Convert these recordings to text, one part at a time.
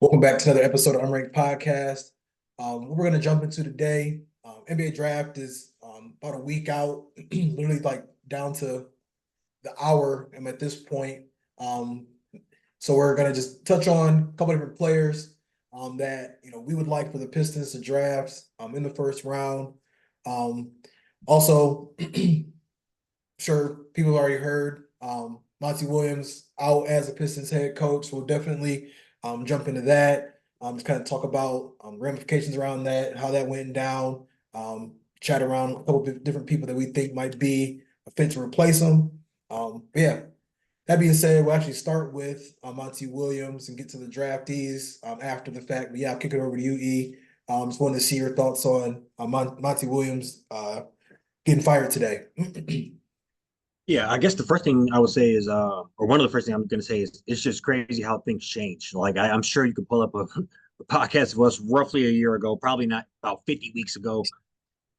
Welcome back to another episode of Unranked Podcast. What we're going to jump into today, NBA draft is about a week out, literally like down to the hour. I'm at this point. Um, so we're going to just touch on a couple different players that we would like for the Pistons to draft in the first round. Um, also, sure people have already heard Monty Williams out as a Pistons head coach. We'll definitely jump into that. Just kind of talk about ramifications around that, how that went down. Chat around a couple of different people that we think might be a fit to replace him. But yeah, that being said, we'll actually start with Monty Williams and get to the draftees after the fact. But yeah, I'll kick it over to you, E. Just wanted to see your thoughts on Monty Williams getting fired today. Yeah, I guess the first thing I would say is, or one of the first things I'm going to say is, it's just crazy how things change. Like I'm sure you could pull up a podcast of us roughly a year ago, probably not about 50 weeks ago,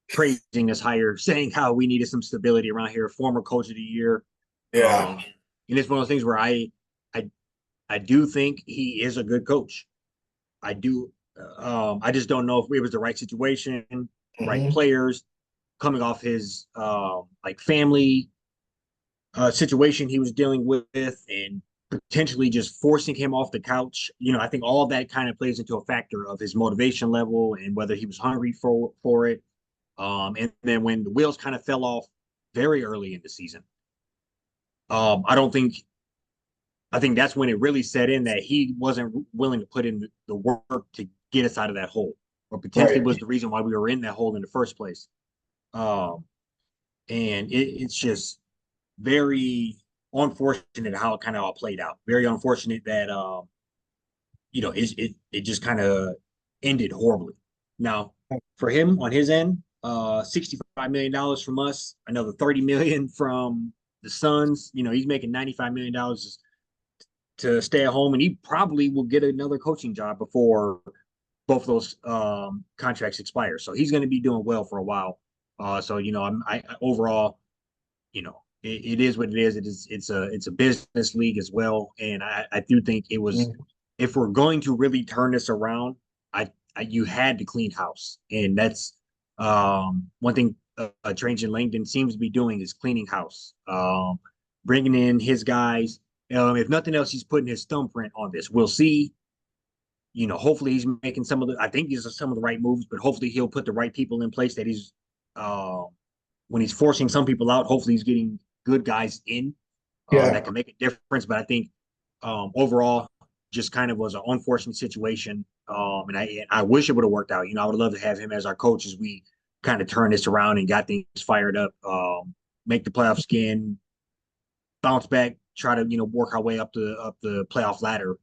praising us higher, saying how we needed some stability around here. Former coach of the year, Yeah. and it's one of those things where I, I do think he is a good coach. I do. I just don't know if it was the right situation, right Hmm. players, coming off his like family situation he was dealing with and potentially just forcing him off the couch. I think all of that kind of plays into a factor of his motivation level and whether he was hungry for it. And then when the wheels kind of fell off very early in the season, I don't think I think that's when it really set in that he wasn't willing to put in the work to get us out of that hole, or potentially Right. was the reason why we were in that hole in the first place. Um, and it's just very unfortunate how it kind of all played out. Very unfortunate that it just kind of ended horribly. Now, for him on his end, $65 million from us, another 30 million from the Suns. He's making $95 million to stay at home, and he probably will get another coaching job before both of those contracts expire. So he's going to be doing well for a while. So I overall, it is what it is. It's a business league as well, and I do think it was, Mhm. if we're going to really turn this around, you had to clean house, and that's one thing Trajan Langdon seems to be doing is cleaning house, bringing in his guys. If nothing else, he's putting his thumbprint on this. We'll see. Hopefully he's making some of the. I think these are some of the right moves, but hopefully he'll put the right people in place that he's. Uh, when he's forcing some people out, hopefully he's getting good guys in that Yeah. can make a difference. But I think overall, just kind of was an unfortunate situation. And I wish it would have worked out. I would love to have him as our coach as we kind of turn this around and got things fired up, make the playoffs again, bounce back, try to work our way up the playoff ladder.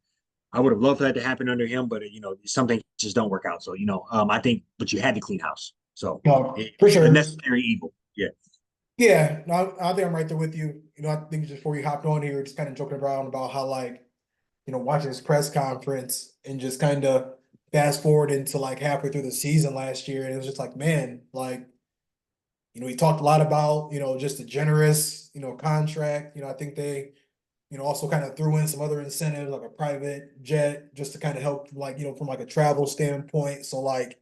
I would have loved for that to happen under him, but some things just don't work out. So I think, but you had to clean house. So No, it, for a sure. necessary evil. Yeah. Yeah, no, I think I'm right there with you. I think just before we hopped on here, just kind of joking around about how like, watching this press conference and just kind of fast forward into like halfway through the season last year, and it was just like, man, like, he talked a lot about, just a generous, contract. I think they, also kind of threw in some other incentives like a private jet just to kind of help like, from like a travel standpoint. So like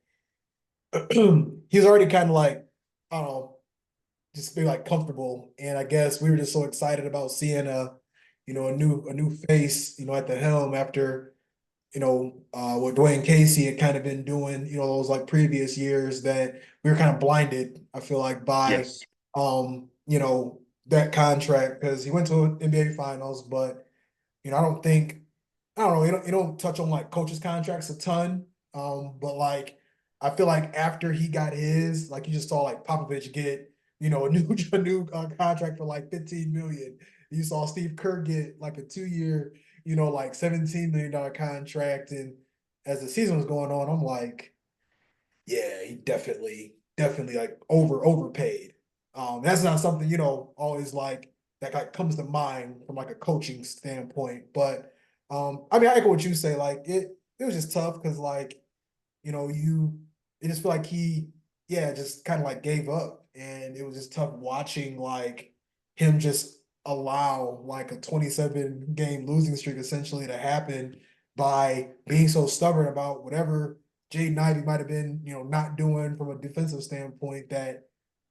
he's already kind of like, I don't know, just be like comfortable. And I guess we were just so excited about seeing a new face, at the helm after, what Dwayne Casey had kind of been doing, those like previous years that we were kind of blinded, I feel like, by Yes. that contract because he went to NBA finals, but I don't know, you don't touch on like coaches' contracts a ton. But like I feel like after he got his, like you just saw like Popovich get, a new contract for like 15 million. You saw Steve Kerr get like a 2 year, like $17 million contract. And as the season was going on, I'm like, yeah, he definitely like overpaid. That's not something, always like that like comes to mind from like a coaching standpoint. But I mean, I echo what you say. Like it was just tough because like, you it just feel like he, yeah, just kind of like gave up. And it was just tough watching like him just allow like a 27 game losing streak essentially to happen. by being so stubborn about whatever Jaden Ivey might have been, not doing from a defensive standpoint. That,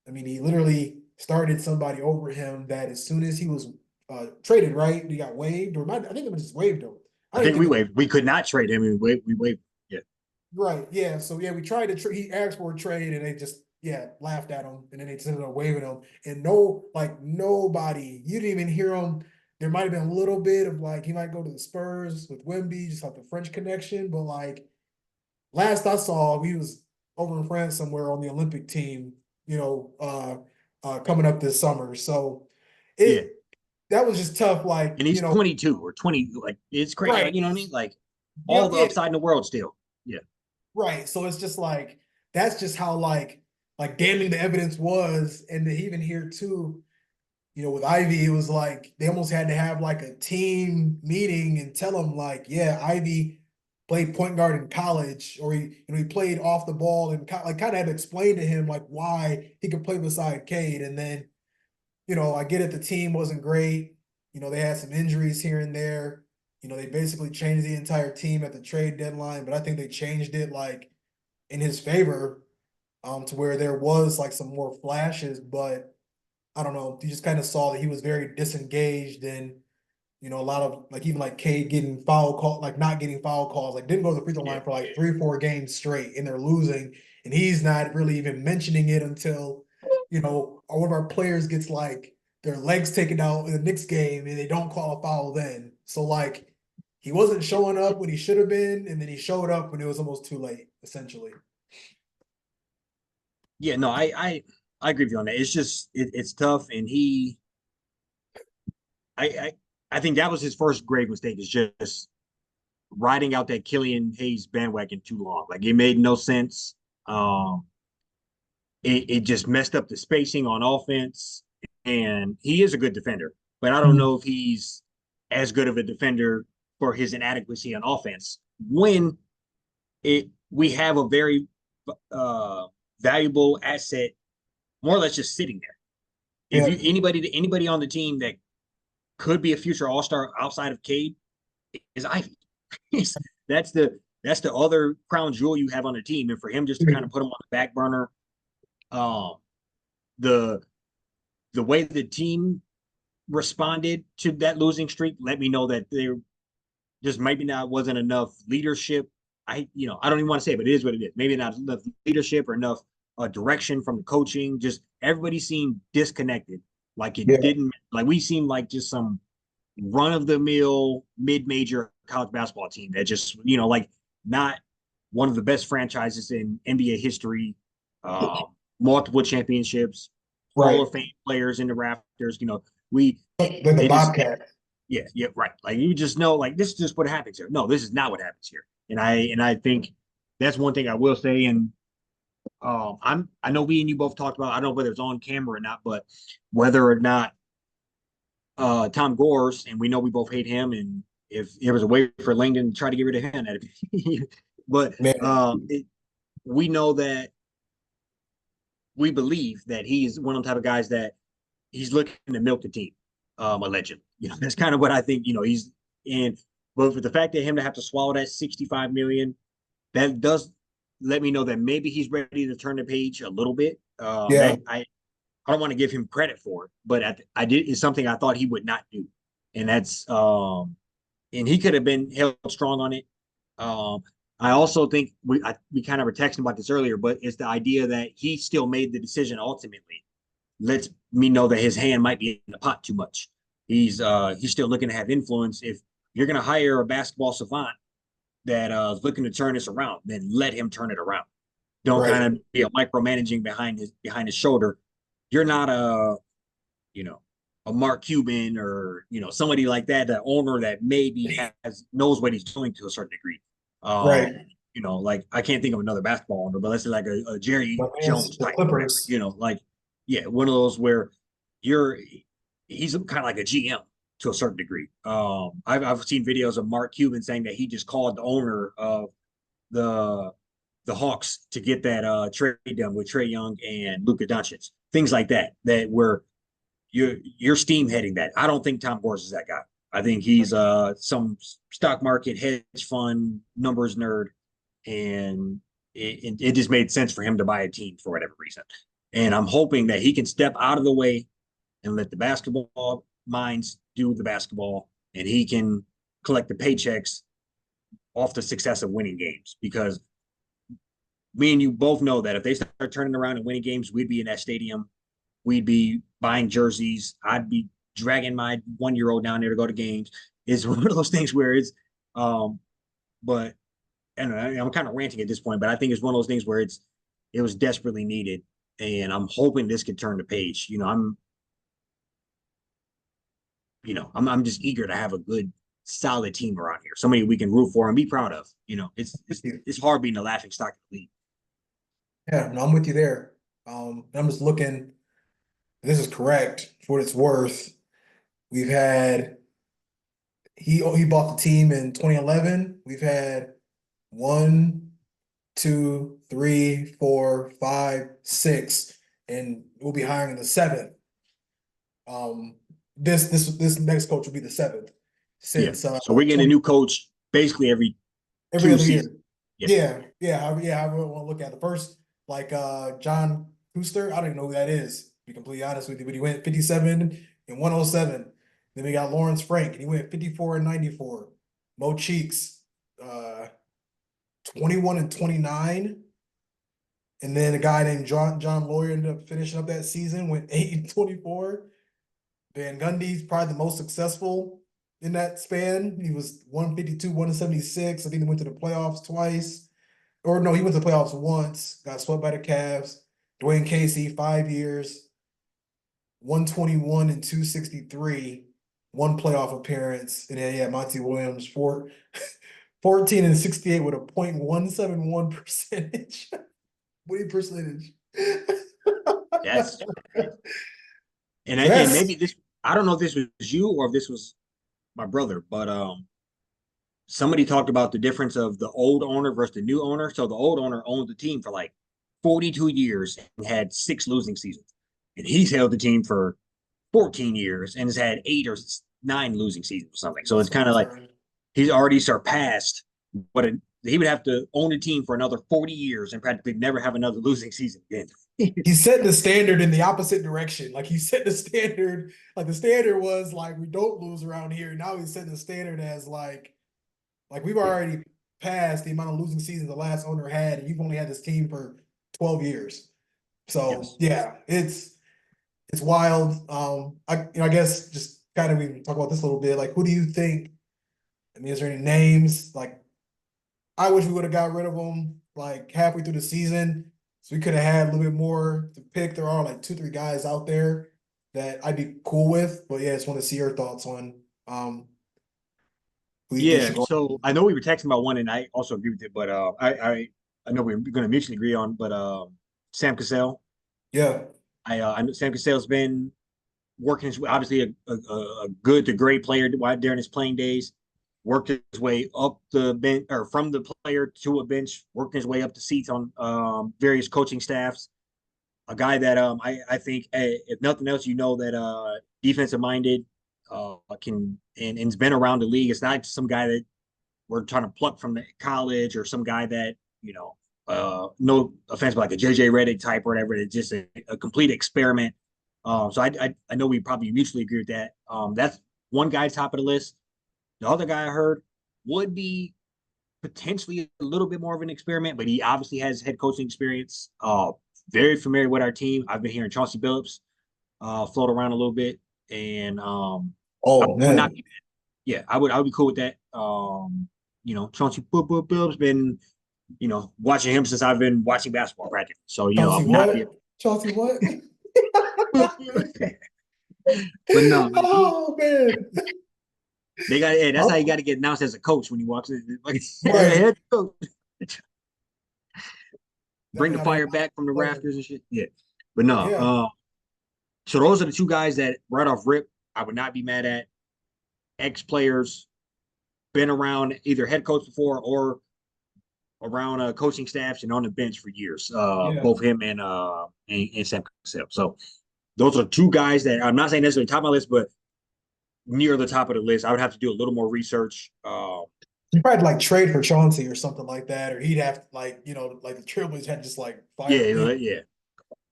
I mean, he literally started somebody over him that as soon as he was traded, right? He got waived, or I think it was just waived him. I I didn't think think we it was waived. We could not trade him. We waived. Yeah. right. Yeah. So yeah, we tried to he asked for a trade and they just laughed at him and then they just ended up waiving him. And nobody, you didn't even hear him. There might have been a little bit of like he might go to the Spurs with Wemby, just like the French connection, but like last I saw, he was over in France somewhere on the Olympic team, coming up this summer. So Yeah. it that was just tough. Like, And he's 22 or 20. Like it's crazy. Like right. you know what I mean? Like all Yep, the yeah, upside in the world still. Yeah. right. So it's just like that's just how like damning the evidence was. And to even hear too, with Ivy, it was like they almost had to have like a team meeting and tell him like, yeah, Ivy played point guard in college, or he played off the ball and like kind of had to explain to him like why he could play beside Cade. And then, I get it, the team wasn't great. They had some injuries here and there. They basically changed the entire team at the trade deadline, but I think they changed it like in his favor, to where there was like some more flashes, but I don't know. You just kind of saw that he was very disengaged, and a lot of like even like Cade getting foul call, like not getting foul calls, like didn't go to the free throw Yeah. line for like 3 or 4 games straight, and they're losing, and he's not really even mentioning it until one of our players gets like their legs taken out in the Knicks game, and they don't call a foul then. So like he wasn't showing up when he should have been, and then he showed up when it was almost too late, essentially. Yeah. No, I agree with you on that. It's just it's tough, and I, I I think that was his first grave mistake. Is just riding out that Killian Hayes bandwagon too long. Like it made no sense. Um, it just messed up the spacing on offense. And he is a good defender, but I don't know if he's as good of a defender for his inadequacy on offense when we have a very valuable asset more or less just sitting there. If Yeah, you anybody on the team that could be a future all-star outside of Cade is Ivy. that's the other crown jewel you have on the team, and for him just to kind of put him on the back burner, um, the the way the team responded to that losing streak let me know that there just maybe not wasn't enough leadership. I don't even want to say it, but it is what it is. Maybe not enough leadership or enough direction from the coaching. Just everybody seemed disconnected. Like it yeah, didn't like we seemed like just some run of the mill mid major college basketball team that just like not one of the best franchises in NBA history. Um, Multiple championships, Hall right. of Fame players in the rafters. We Then the they just Bobcat. yeah, right. Like you just know, like this is just what happens here. No, this is not what happens here. And I think that's one thing I will say. And I know we and you both talked about. I don't know whether it's on camera or not, but whether or not Tom Gores, and we know we both hate him, and if there was a way for Langdon to try to get rid of him, but Man, we know that we believe that he's one of the type of guys that he's looking to milk the team, allegedly. That's kind of what I think. He's in, but for the fact that him to have to swallow that 65 million, that does let me know that maybe he's ready to turn the page a little bit. yeah, That I don't want to give him credit for it, but I did is something I thought he would not do, and that's and he could have been held strong on it. Um, I also think we kind of were texting about this earlier, but it's the idea that he still made the decision ultimately. Lets me know that his hand might be in the pot too much. He's still looking to have influence. If you're going to hire a basketball savant that is looking to turn this around, then let him turn it around. Don't right. kind of be a micromanaging behind his shoulder. You're not a Mark Cuban or somebody like that, the owner that maybe knows what he's doing to a certain degree. Right. Like I can't think of another basketball owner, but let's say like a Jerry My man's Jones the type. Clippers. Like yeah, one of those where you're he's kind of like a GM to a certain degree. I've seen videos of Mark Cuban saying that he just called the owner of the the Hawks to get that trade done with Trae Young and Luka Doncic, things like that. That where you're steam heading that. I don't think Tom Gores is that guy. I think he's some stock market hedge fund numbers nerd, and it just made sense for him to buy a team for whatever reason. And I'm hoping that he can step out of the way and let the basketball minds do the basketball, and he can collect the paychecks off the success of winning games. Because me and you both know that if they start turning around and winning games, we'd be in that stadium. We'd be buying jerseys. I'd be dragging my 1-year-old down there to go to games. It's one of those things where it's, but and I'm kind of ranting at this point, but I think it's one of those things where it was desperately needed, and I'm hoping this could turn the page. I'm just eager to have a good, solid team around here, somebody we can root for and be proud of. It's hard being the laughing stock of the league. Yeah, no, I'm with you there. I'm just looking. This is correct for what it's worth. We've had he bought the team in 2011. We've had 1, 2, 3, 4, 5, 6, and we'll be hiring the 7th. This next coach will be the 7th. Since so we're getting a new coach basically every other year. Yeah. However you want to look at the first, like John Huster, I don't even know who that is, to be completely honest with you, but he went 57 and 107. Then we got Lawrence Frank, and he went 54 and 94. Mo Cheeks, 21 and 29. And then a guy named John Lawyer ended up finishing up that season, went 8 and 24. Van Gundy's probably the most successful in that span. He was 152, 176. I think he went to the playoffs twice. Or no, he went to the playoffs once, got swept by the Cavs. Dwayne Casey, 5 years, 121 and 263, one playoff appearance. And then, Monty Williams, 14 and 68 with a .171 percentage. Winning percentage. Yes. And again, maybe this, I don't know if this was you or if this was my brother, but somebody talked about the difference of the old owner versus the new owner. So the old owner owned the team for like 42 years and had 6 losing seasons. And he's held the team for 14 years and has had 8 or 9 losing seasons or something. So it's kind of like he's already surpassed what he would have to own a team for another 40 years and practically never have another losing season again. He set the standard in the opposite direction. Like he set the standard, like the standard was like, we don't lose around here. Now he's setting the standard as like we've already passed the amount of losing seasons the last owner had, and you've only had this team for 12 years. So yeah, it's wild. I guess just kind of we can talk about this a little bit. Like, who do you think? I mean, is there any names? Like, I wish we would have got rid of them like halfway through the season, so we could have had a little bit more to pick. There are like 2, 3 guys out there that I'd be cool with, but yeah, I just want to see your thoughts on who you think should go. So I know we were texting about one, and I also agree with it, but I know we're going to mutually agree on, but Sam Cassell. Yeah, I know Sam Cassell's been working his way, obviously a good to great player during his playing days. Worked his way up the bench or from the player to a bench, worked his way up the seats on various coaching staffs. A guy that I think, if nothing else, that defensive minded can and has been around the league. It's not some guy that we're trying to pluck from the college or some guy that no offense, but like a JJ Redick type or whatever. It's just a complete experiment. So I know we probably mutually agree with that. That's one guy top of the list. The other guy I heard would be potentially a little bit more of an experiment, but he obviously has head coaching experience. Very familiar with our team. I've been hearing Chauncey Billups float around a little bit, and man, I would be cool with that. Chauncey Billups been watching him since I've been watching basketball practically. So Chauncey what? But no, oh man. That's how you got to get announced as a coach when you walk in. Like, right. Head coach. Bring the fire back from the rafters and shit. Yeah. But no. Yeah. So those are the 2 guys that right off rip, I would not be mad at. Ex-players, been around either head coach before or around coaching staffs and on the bench for years. Both him and Sam Cassell. So those are 2 guys that I'm not saying necessarily top of my list, but near the top of the list. I would have to do a little more research. You probably like trade for Chauncey or something like that, or he'd have to like, like the Trailblazers had just like Yeah, fired him, yeah.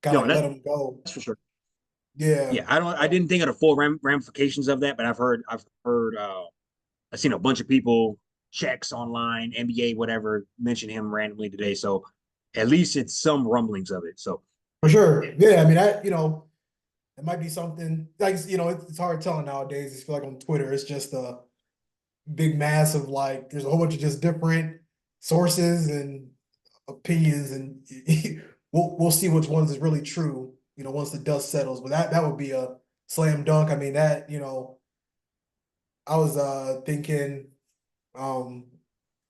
kind of No, like let him go. that's for sure. Yeah. Yeah, I didn't think of the full ramifications of that, but I've seen a bunch of people, checks online, NBA, whatever, mention him randomly today. So at least it's some rumblings of it. So For sure. Yeah. I mean, it might be something like, it's hard telling nowadays. It's feel like on Twitter, it's just a big mass of like, there's a whole bunch of just different sources and opinions, and we'll see which ones is really true, once the dust settles. But that would be a slam dunk. I mean, I was thinking, um,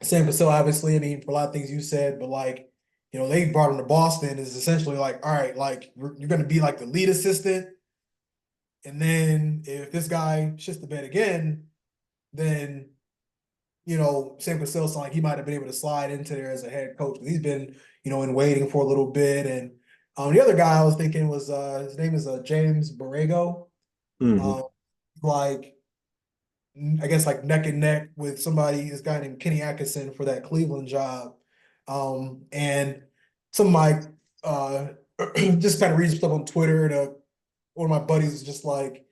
San Francisco, obviously. I mean, for a lot of things you said, but like, they brought him to Boston is essentially like, all right, like you're going to be like the lead assistant, and then if this guy shits the bed again, then San Francisco, like he might have been able to slide into there as a head coach. He's been, in waiting for a little bit. And the other guy I was thinking was his name is James Borrego. mhm. Um, like I guess like neck and neck with somebody, this guy named Kenny Atkinson for that Cleveland job. And some of my just kind of reading stuff on Twitter, and one of my buddies just like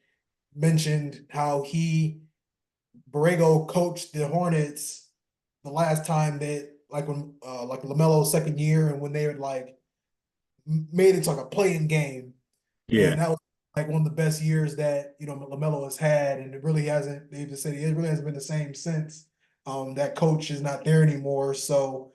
mentioned how Borrego coached the Hornets the last time that like when like LaMelo's second year, and when they had like made it to like a playing game, Yeah, and that was like one of the best years that LaMelo has had, and it really hasn't. They just said it really hasn't been the same since. That coach is not there anymore, so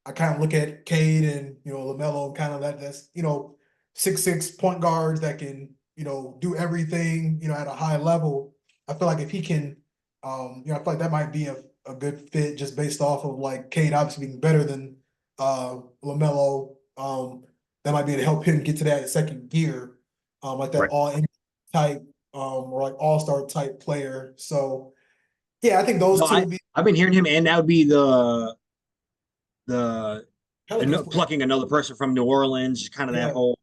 I kind of look at Cade and LaMelo and kind of that's 6'6" point guards that can do everything at a high level. I feel like if he can, I feel like that might be a good fit just based off of like Cade obviously being better than LaMelo. That might be able to help him get to that second gear, like that right. all NBA type, or like all-star type player. So yeah, I think those No, two would be I've been hearing him, and that would be the Pelicans player. plucking another person from New Orleans, kind of that Yeah, whole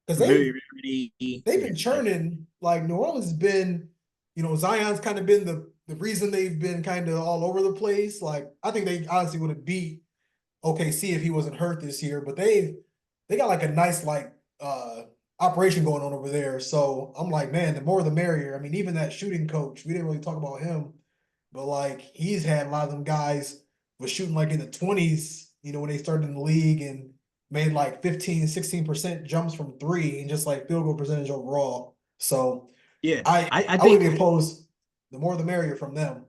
because familiarity. they've Yeah, been churning. Like New Orleans has been, Zion's kind of been the reason they've been kind of all over the place. Like I think they honestly would have beat OKC if he wasn't hurt this year, but they got like a nice like operation going on over there. So I'm like, man, the more the merrier. I mean, even that shooting coach, we didn't really talk about him, but like he's had a lot of them guys was shooting like in the 20s, when they started in the league, and made like 15, 16% jumps from three, and just like field goal percentage overall. So yeah. I I I wouldn't think be opposed. The more the merrier from them.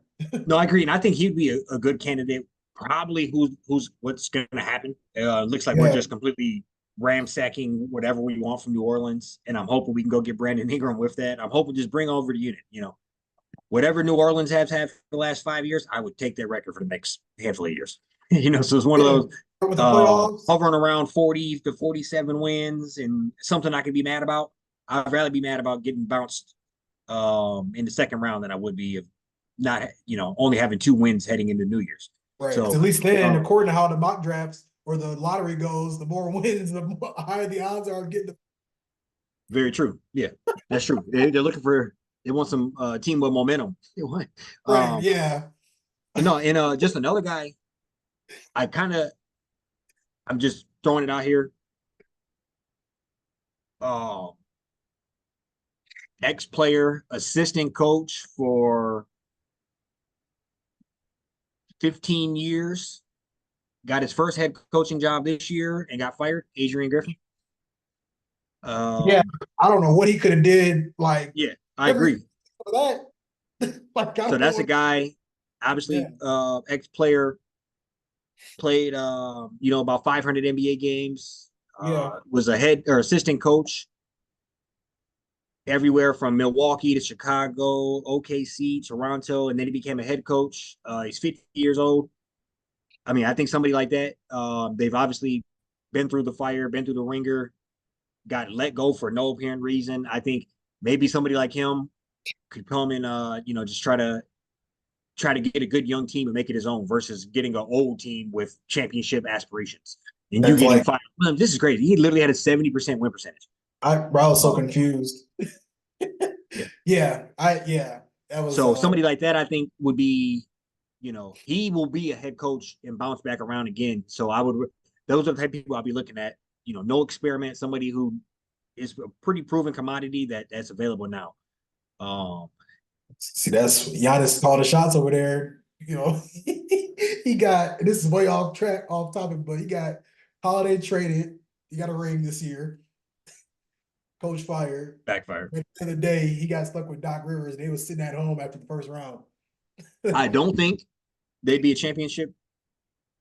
no, I agree, and I think he'd be a good candidate. Probably who's what's going to happen. Looks like we're Yeah. just completely ramsacking whatever we want from New Orleans, and I'm hoping we can go get Brandon Ingram with that. I'm hoping just bring over the unit. Whatever New Orleans has had for the last 5 years, I would take that record for the next handful of years. So it's one of Yeah. those With the playoffs. hovering around 40 to 47 wins and something I could be mad about. I'd rather be mad about getting bounced in the second round than I would be of not, only having 2 wins heading into New Year's. Right. Because So, at least then, um, according to how the mock drafts or the lottery goes, the more wins, the higher the odds are of getting the very true. Yeah, that's true. They're looking for, they want some team with momentum. right. um, Yeah. no, and just another guy, I kind of, I'm just throwing it out here. Uh, Ex-player, assistant coach for 15 years, got his first head coaching job this year and got fired. Adrian Griffin. Yeah. Um, I don't know what he could have did. Like yeah, I every agree. for that. Like I So don't know that's a what. guy, Yeah. obviously, ex-player, played, about 500 NBA games. Yeah. Was a head or assistant coach everywhere from Milwaukee to Chicago, OKC, Toronto, and then he became a head coach. He's 50 years old. I mean, I think somebody like that, they've obviously been through the fire, been through the ringer, got let go for no apparent reason. I think maybe somebody like him could come and just try to get a good young team and make it his own versus getting an old team with championship aspirations. And you That's getting like fired. This is crazy. He literally had a 70% win percentage. I was so Um, confused. yeah, Yeah. Yeah. That was So somebody like that, I think, would be, he will be a head coach and bounce back around again. So those are the type of people I'll be looking at. No experiment, somebody who is a pretty proven commodity that's available now. see, that's Giannis called the shots over there. He got, this is way off track, off topic, but he got Holiday traded. He got a ring this year. Coach fired. Backfire. At the end of the day, he got stuck with Doc Rivers. They was sitting at home after the first round. I don't think they'd be a championship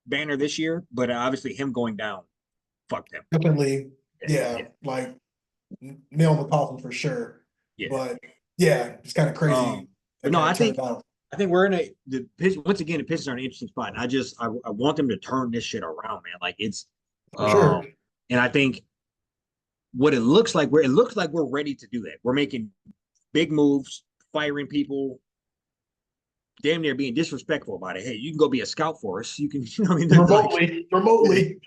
banner this year, but obviously him going down, fuck them. Definitely, yeah. Like nail in the coffin for sure. Yeah. But yeah, it's kind of crazy. But no, I think we're in once again, the Pistons are in an interesting spot. And I want them to turn this shit around, man. Like it's for sure. And I think what it looks like we're ready to do that. We're making big moves, firing people, damn near being disrespectful about it. Hey, you can go be a scout for us. You can, remotely.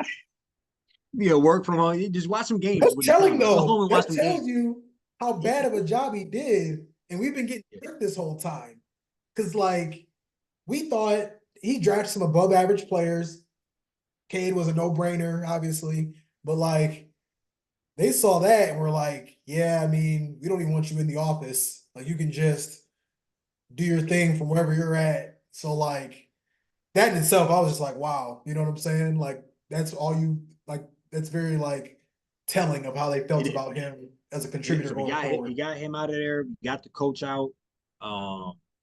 Work from home. You just watch some games. That's telling though. That tells you how bad of a job he did, and we've been getting hurt this whole time. Because like we thought he drafted some above average players. Cade was a no brainer, obviously, but like they saw that and were like, yeah, I mean, we don't even want you in the office. Like you can just do your thing from wherever you're at. So like that in itself, I was just like, wow, you know what I'm saying? Like that's all you like. That's very like telling of how they felt about him as a contributor going forward. You got him out of there. You got the coach out.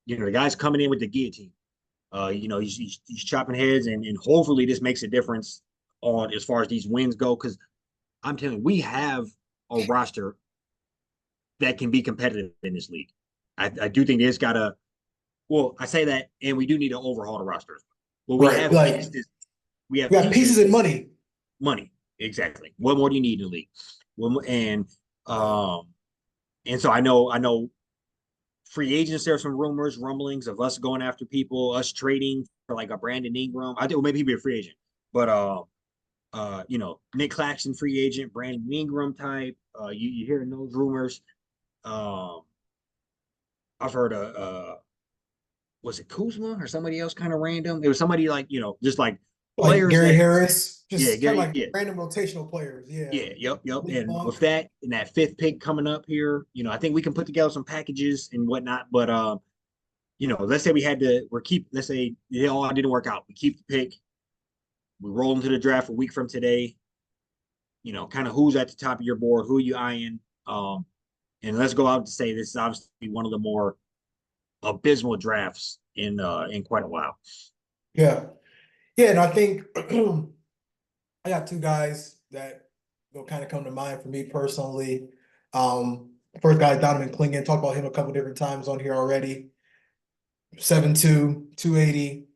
The guy's coming in with the guillotine. He's chopping heads, and hopefully this makes a difference on as far as these wins go. Because I'm telling you, we have a roster that can be competitive in this league. I do think there's got to. Well, I say that, and we do need to overhaul the roster. Well, we have pieces. We have pieces and money. Money, exactly. What more do you need in the league? And so I know. Free agents, there are some rumblings of us going after people, us trading for like a Brandon Ingram. I think maybe he'd be a free agent, but Nick Claxton free agent, Brandon Ingram type. You hearing those rumors? I've heard was it Kuzma or somebody else kind of random? It was somebody like just like players Gary Harris, just kind of like yeah. random rotational players. Yep. And with that, and that fifth pick coming up here, I think we can put together some packages and whatnot. But let's say let's say it all didn't work out. We keep the pick. We roll into the draft a week from today. Kind of who's at the top of your board, who are you eyeing? And let's go out to say this is obviously one of the more abysmal drafts in quite a while. Yeah. Yeah, and I think I got two guys that will kind of come to mind for me personally. First guy, Donovan Clingan, talked about him a couple different times on here already. 7'2", 280.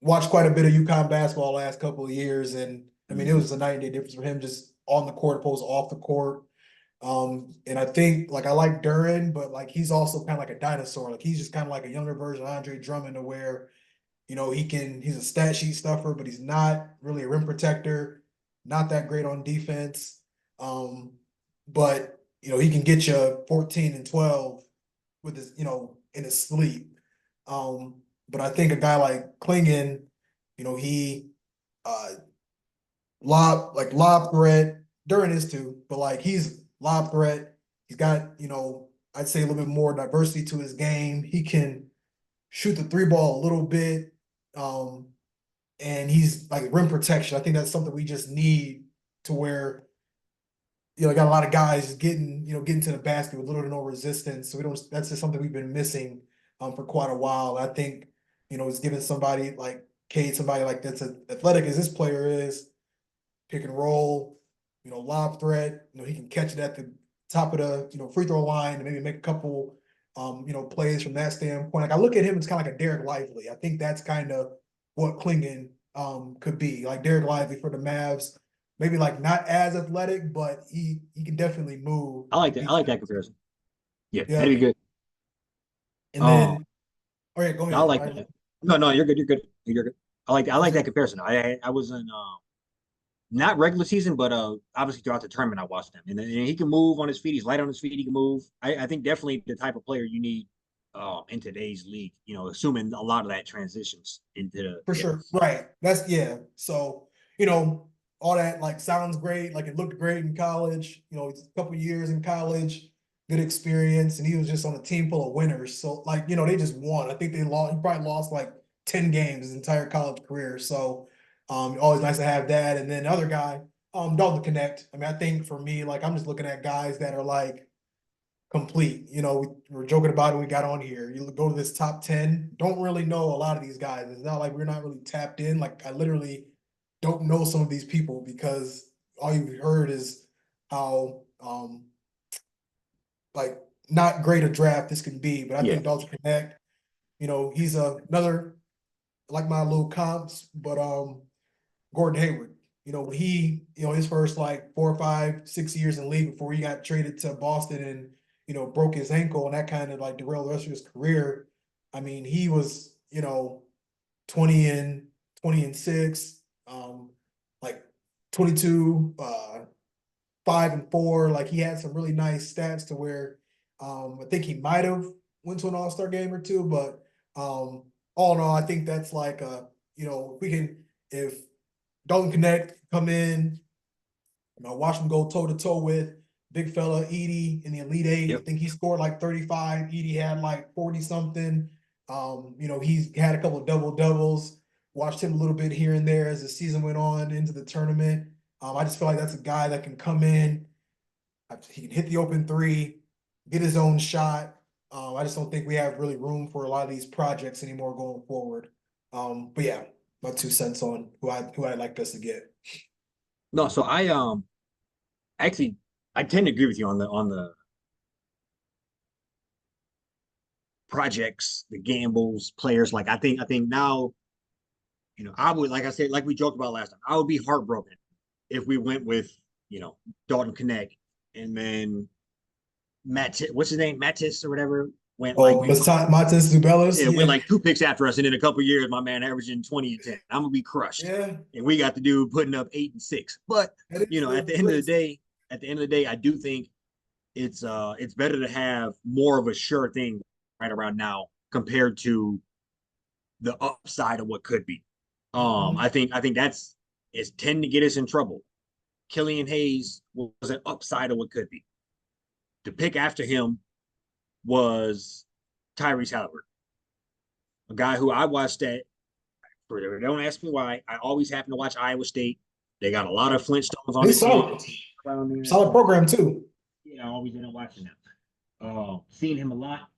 Watched quite a bit of UConn basketball last couple of years, and I mean it was a night and day difference for him just on the court opposed to off the court. And I think like I like Duran, but like he's also kind of like a dinosaur. Like he's just kind of like a younger version of Andre Drummond, to where he's a stat sheet stuffer, but he's not really a rim protector, not that great on defense. But he can get you 14 and 12 with his, in his sleep. But I think a guy like Clingan, he lob threat, Duran is too, but like he's lob threat. He's got, I'd say a little bit more diversity to his game. He can shoot the three ball a little bit. And he's like rim protection. I think that's something we just need, to where, got a lot of guys getting to the basket with little to no resistance. So that's just something we've been missing for quite a while. I think, it's giving somebody like Cade, somebody like that's as athletic as this player is, pick and roll, lob threat, he can catch it at the top of the, free throw line and maybe make a couple plays from that standpoint. Like I look at him, it's kind of like a Derek Lively. I think that's kind of what Clingan could be. Like Derek Lively for the Mavs. Maybe like not as athletic, but he can definitely move. I like that. I like that comparison. Yeah, that'd be good. And then, go ahead. I like that. No, you're good. You're good. I like that comparison. I was in not regular season, but obviously throughout the tournament, I watched him, and he can move on his feet. He's light on his feet. He can move. I think definitely the type of player you need in today's league. You know, assuming a lot of that transitions into the For sure. Right. That's yeah. So, all that like sounds great. Like it looked great in college, it's a couple years in college, good experience, and he was just on a team full of winners. So like, they just won. I think they lost, he probably lost like 10 games his entire college career. So always nice to have that. And then the other guy, Dalton Knecht. I mean, I think for me, like I'm just looking at guys that are like complete. We were joking about it when we got on here. You go to this top 10, don't really know a lot of these guys. It's not like we're not really tapped in. Like I literally don't know some of these people because all you've heard is how like not great a draft this can be. But I yeah. think Dalton Connect, he's another like my little comps, but Gordon Hayward. When he, his first like 4 or 5, 6 years in the league before he got traded to Boston and, broke his ankle and that kind of like derailed the rest of his career. I mean, he was, 20 and 20 and 6, like 22, 5 and 4. Like he had some really nice stats to where I think he might have went to an all-star game or two, but all in all, I think that's like if we can if Dalton Connect come in, watch him go toe to toe with big fella Edie in the Elite Eight. I Yep. think he scored like 35. Edie had like 40 something. He's had a couple of double doubles. Watched him a little bit here and there as the season went on into the tournament. I just feel like that's a guy that can come in. He can hit the open three, get his own shot. I just don't think we have really room for a lot of these projects anymore going forward. But yeah, my 2 cents on who I'd like us to get. No, so actually I tend to agree with you on the projects, the gambles, players. Like I think now, I would, like I said, like we joked about last time, I would be heartbroken if we went with, Dalton Connect and then what's his name? Mattis or whatever went like Oh, Matas Zubelis, yeah, went yeah, like 2 picks after us, and in a couple years, my man averaging 20 and 10. I'm gonna be crushed. yeah. And we got the dude putting up 8 and 6. But That is at still the end of the crazy. day, I do think it's better to have more of a sure thing right around now compared to the upside of what could be. Mhm. I think that's it's tend to get us in trouble. Killian Hayes was an upside of what could be. The pick after him was Tyrese Halliburton, a guy who I watched at. Don't ask me why. I always happen to watch Iowa State. They got a lot of Flintstones on They the team solid, around there, solid so program too. I always end up watching them. Seeing him a lot,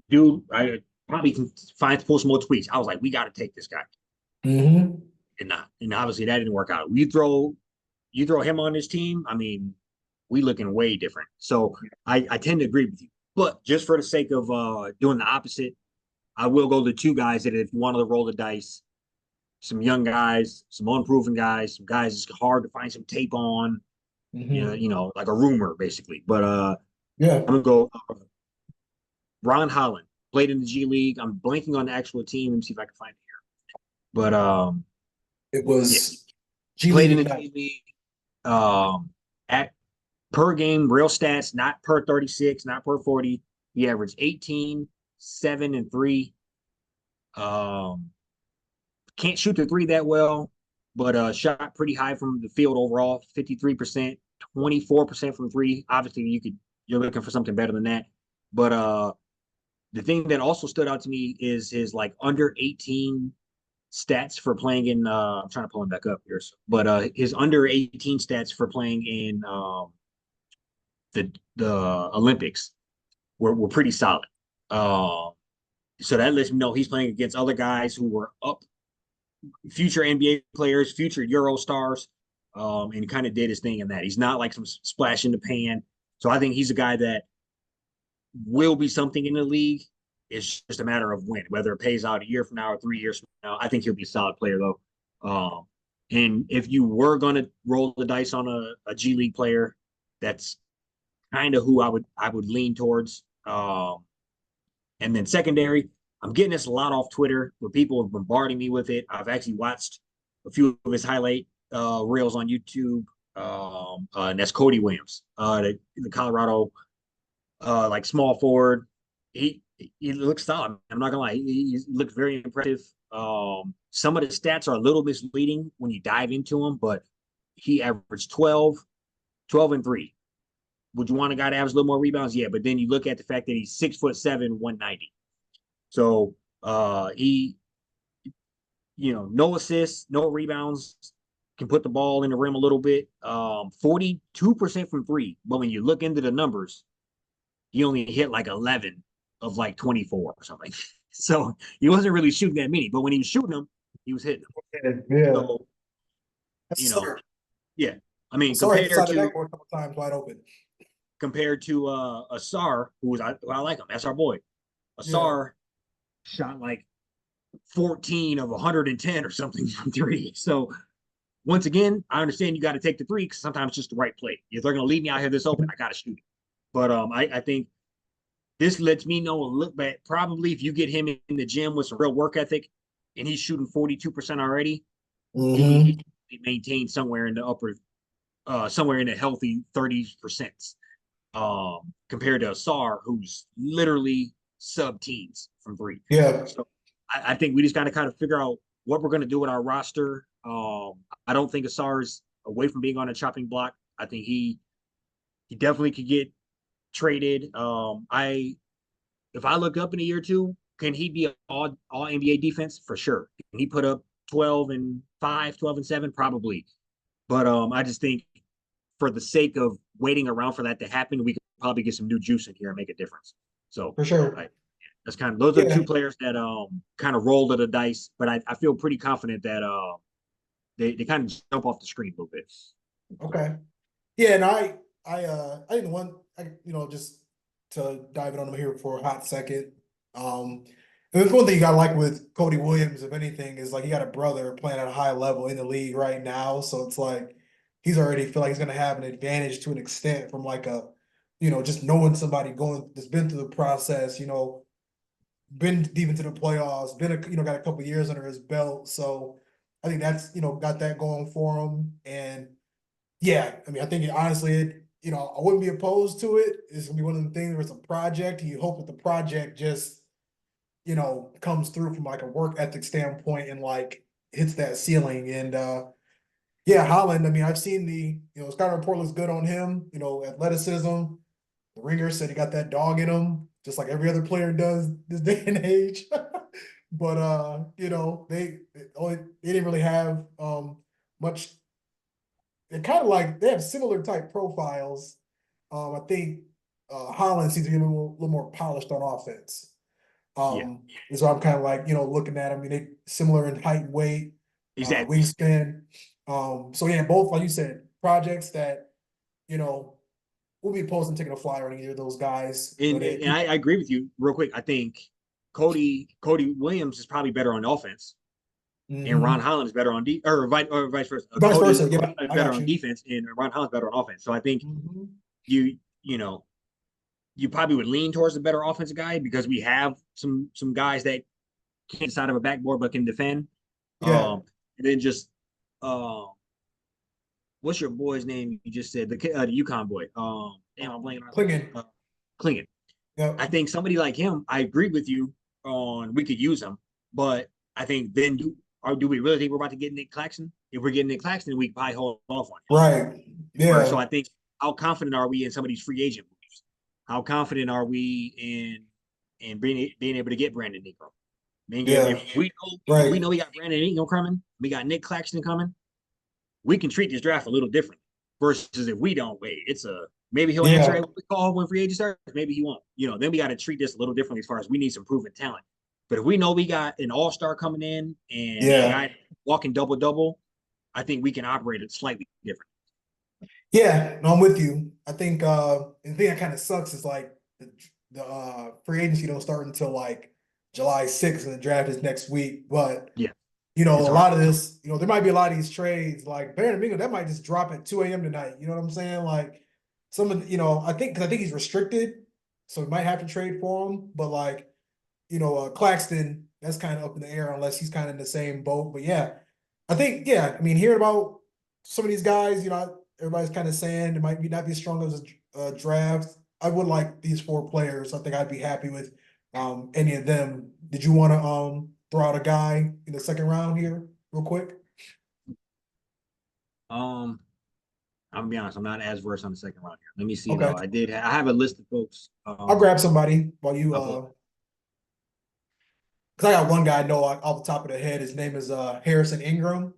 dude. I probably can find post more tweets. I was like, we got to take this guy, Hmm. and obviously that didn't work out. You throw him on this team. I mean, we looking way different. So I tend to agree with you. But just for the sake of doing the opposite, I will go to 2 guys that if you wanted to roll the dice, some young guys, some unproven guys, some guys it's hard to find some tape on, Hmm. like a rumor basically. But Yeah, I'm gonna go Ron Holland, played in the G League. I'm blanking on the actual team. Let me see if I can find it here. But it yeah, was G played League in the Ignite. G League. At per game, real stats, not per 36, not per 40. He averaged 18, 7, and 3. Um, can't shoot the three that well, but shot pretty high from the field overall, 53%, 24% from three. Obviously, you're looking for something better than that. But the thing that also stood out to me is his like under 18 stats for playing in I'm trying to pull him back up here. But his under 18 stats for playing in the Olympics were pretty solid. Uh, so that lets me know he's playing against other guys who were up, future NBA players, future Euro stars, and kind of did his thing in that. He's not like some splash in the pan. So I think he's a guy that will be something in the league. It's just a matter of when, whether it pays out a year from now or 3 years from now. I think he'll be a solid player though. And if you were going to roll the dice on a G League player, that's kind of who I would lean towards. And then secondary, I'm getting this a lot off Twitter where people are bombarding me with it. I've actually watched a few of his reels on YouTube. And that's Cody Williams, the Colorado like small forward. He looks solid. I'm not gonna lie, he looks very impressive. Some of the stats are a little misleading when you dive into him, but he averaged 12 and 3. Would you want a guy to average a little more rebounds? Yeah, but then you look at the fact that he's 6'7", 190. So he, no assists, no rebounds, can put the ball in the rim a little bit. 42% from three. But when you look into the numbers, he only hit like 11 of like 24 or something. So he wasn't really shooting that many. But when he was shooting them, he was hitting them. Yeah. So, yeah. I mean, Sorry, compared the to a couple times wide open. Asar, who I like him. That's our boy. Asar shot like 14 of 110 or something from three. So once again, I understand you got to take the three because sometimes it's just the right play. If they're going to leave me out here this open, I got to shoot it. But I think this lets me know a look back. Probably if you get him in the gym with some real work ethic and he's shooting 42% already, he maintains somewhere in the somewhere in the healthy 30%. Compared to Asar, who's literally sub-teens from three. Yeah. So I think we just got to kind of figure out what we're going to do with our roster. I don't think Asar's away from being on a chopping block. I think he definitely could get traded. If I look up in a year or two, can he be all NBA defense? For sure. Can he put up 12 and 5, 12 and 7? Probably. But I just think for the sake of waiting around for that to happen, we could probably get some new juice in here and make a difference. So for sure. That's kind of those are two players that kind of rolled of the dice, but I feel pretty confident that they kind of jump off the screen a little bit. Okay. Yeah, and I didn't want just to dive in on him here for a hot second. And there's one thing I like with Cody Williams, if anything, is like he got a brother playing at a high level in the league right now. So it's like he's already feel like he's gonna have an advantage to an extent from like just knowing somebody that's been through the process, been deep into the playoffs, got a couple years under his belt. So I think that's got that going for him. And yeah, I mean, I think honestly, I wouldn't be opposed to it. It's gonna be one of the things where it's a project. You hope that the project just comes through from like a work ethic standpoint and like hits that ceiling. And yeah, Holland. I mean, I've seen the scouting report looks good on him. Athleticism. The Ringer said he got that dog in him, just like every other player does this day and age. But they didn't really have much. They're kind of like they have similar type profiles. I think Holland seems to be a little more polished on offense. So I'm kind of like looking at them. I mean, they similar in height and weight, exactly. wingspan. So yeah, both like you said, projects that we'll be opposed to taking a flyer on either of those guys. And I agree with you real quick. I think Cody Williams is probably better on offense, and Ron Holland is better on or vice versa. Vice Cody versa, yeah, is better on defense, and Ron Holland's better on offense. So I think you probably would lean towards the better offensive guy because we have some guys that can't side of a backboard but can defend. Yeah. And then just what's your boy's name? You just said the UConn boy. Damn, I'm blanking on Clingan. Clingan. Yep. I think somebody like him. I agree with you on we could use him, but I think then do we really think we're about to get Nick Claxton? If we're getting Nick Claxton, we can probably hold off on him. Right. Yeah. So I think how confident are we in some of these free agent moves? How confident are we in being able to get Brandon Ingram? If we know we got Brandon Ingram coming, we got Nick Claxton coming, we can treat this draft a little differently. Versus if we don't wait, maybe he'll answer every call when free agent starts, maybe he won't. Then we got to treat this a little differently as far as we need some proven talent. But if we know we got an all-star coming in and a guy walking double-double, I think we can operate it slightly different. Yeah, no, I'm with you. I think the thing that kind of sucks is like the free agency don't start until like July 6th and the draft is next week. But a lot of this, there might be a lot of these trades like Brandon Ingram that might just drop at 2 a.m. tonight. You know what I'm saying? Like some of I think he's restricted, so we might have to trade for him. But like Claxton, that's kind of up in the air unless he's kind of in the same boat. But yeah, I think I mean hearing about some of these guys, everybody's kind of saying it might be not be as strong as a draft. I would like these 4 players. I think I'd be happy with any of them. Did you want to throw out a guy in the second round here, real quick? I'm gonna be honest, I'm not as versed on the second round here. Let me see Okay. though. I have a list of folks. I'll grab somebody while you because I got one guy I know off the top of the head. His name is Harrison Ingram.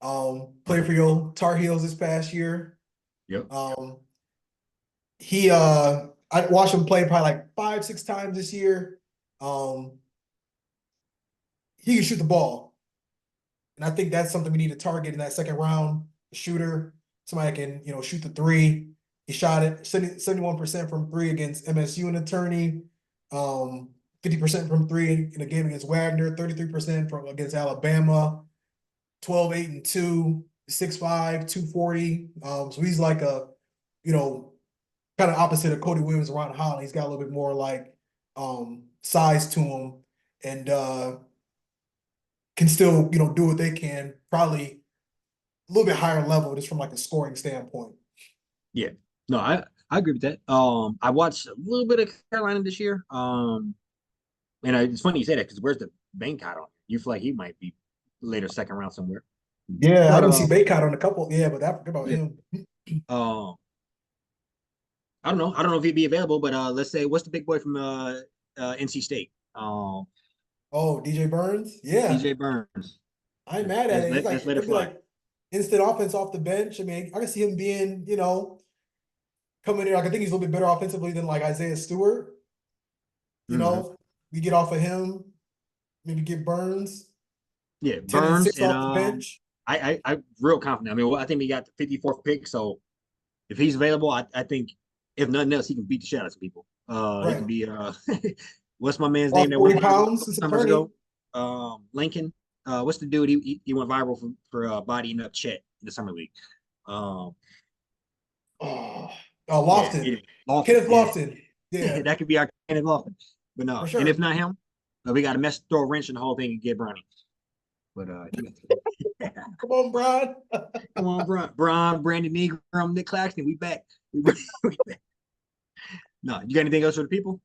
Played for your Tar Heels this past year. Yep. I watched him play probably like 5-6 times this year. He can shoot the ball. And I think that's something we need to target in that second round. A shooter, somebody that can, shoot the three. He shot it 71% from three against MSU and Attorney. 50% from three in a game against Wagner, 33% from against Alabama, 12, 8, and 2, 6'5", 240. So he's like a, kind of opposite of Cody Williams around Holland. He's got a little bit more like size to him and can still, do what they can, probably a little bit higher level just from like a scoring standpoint. Yeah. No, I agree with that. I watched a little bit of Carolina this year. And it's funny you say that because where's the Bangkot on? You feel like he might be later second round somewhere. Yeah, but, I didn't see Bangkot on a couple. Yeah, but I forgot about him. I don't know. I don't know if he'd be available, but let's say what's the big boy from NC State? DJ Burns? Yeah. DJ Burns. I ain't mad at it. Let's let it fly. Like instant offense off the bench. I mean, I can see him being, coming in. Like, I think he's a little bit better offensively than like Isaiah Stewart. We get off of him, maybe get Burns. Yeah, 10 and Burns 6 off the bench. I real confident. I mean, I think we got the 54th pick, so if he's available, I think if nothing else, he can beat the shit out of some people. Right. He can be what's my man's name that went viral summers ago? Lincoln. What's the dude? He went viral for bodying up Chet in the summer league. Lofton. Lofton. Kenneth Lofton. Yeah. That could be our Kenneth Lofton. But no, sure. And if not him, we got to throw a wrench in the whole thing and get Bronny. But come on, Bron. Come on, Bron, Brandon Ingram, Nick Claxton. We back. We back. No, you got anything else for the people?